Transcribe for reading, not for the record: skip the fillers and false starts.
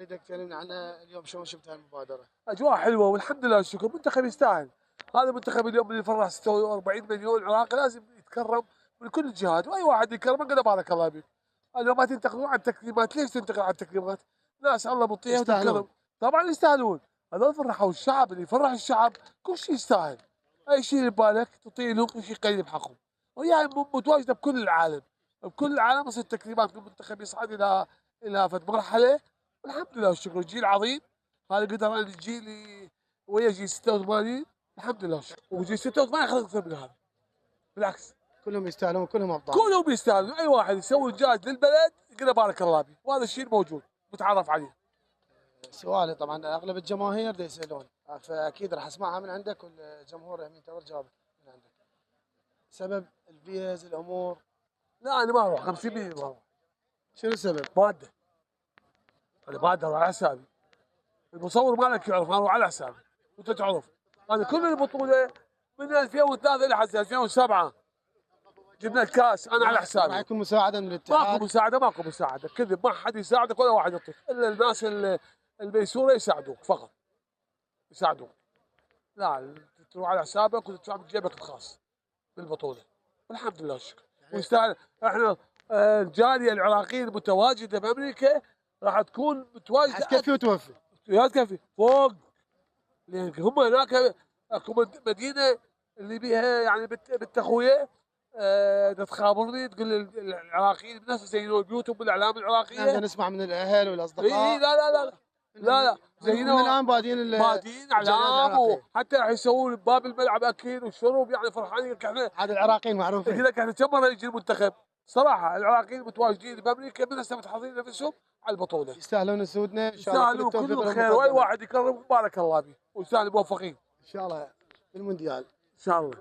اريدك تكلمنا عنها اليوم، شلون شفت هالمبادره؟ اجواء حلوه والحمد لله والشكر، منتخب يستاهل. هذا المنتخب اليوم اللي فرح 46 مليون عراقي لازم يتكرم من كل الجهات، واي واحد يكرمه قال بارك الله بك. اليوم ما تنتقدون عن التكريمات، ليش تنتقد عن التكريمات؟ ناس الله مطيعه وتكرم. طبعا يستاهلون، هذول فرحوا الشعب، اللي يفرح الشعب كل شيء يستاهل. اي شيء ببالك تعطيه لهم، كل شيء قيم بحقهم. وهي متواجده بكل العالم، بكل العالم تصير تكريمات، كل منتخب يصعد الى فد مرحله. والحمد لله والشكر، جيل عظيم. هذا قدر الجيل ويا جيل 86، الحمد لله والشكر. وجيل 86 خلق اكثر من هذا، بالعكس كلهم يستاهلون، كلهم ابطال. كلهم يستاهلون. اي واحد يسوي انجاز للبلد يقول بارك الله بيه، وهذا الشيء موجود متعارف عليه. سؤالي طبعا اغلب الجماهير يسالون، فاكيد راح اسمعها من عندك والجمهور ينتظر جواب من عندك. سبب الفيز الامور؟ لا انا ما اروح 50 مليون ما اروح. شنو السبب؟ ماده، انا ماده على حسابي. المصور مالك يعرف، انا اروح على حسابي وانت تعرف. انا كل البطوله من 2003 لحد 2007 جبنا الكاس، انا على حسابي. راح يكون مساعده من الاتحاد؟ ماكو مساعده، كذب، ما حد يساعدك ولا واحد يعطيك الا الناس الميسوره يساعدوك فقط. يساعدوك. لا تروح على حسابك وتدفع من جيبك الخاص بالبطوله. والحمد لله والشكر. ويستاهل. احنا الجاليه العراقيه المتواجده بامريكا راح تكون متواجده. تكفي وتوفي. يا تكفي فوق، لان هم هناك اكو مدينه اللي بيها يعني بنت اخويا تخابرني تقول العراقيين بنفسهم زينوا بيوتهم بالاعلام العراقيه. احنا نسمع من الاهل والاصدقاء. اي لا زينوا من الان بادين اعلام، وحتى راح يسوون باب الملعب اكل وشرب، يعني فرحانين. احنا هذا العراقيين معروفين. يقول لك احنا كم مره يجي المنتخب. صراحه العراقيين المتواجدين بامريكا من هسه متحضرين نفسهم على البطوله. يستاهلون سودنا ان شاء الله. يستاهلون كل الخير، واي واحد يكرم بارك الله به، ويستاهلون موفقين ان شاء الله بالمونديال ان شاء الله.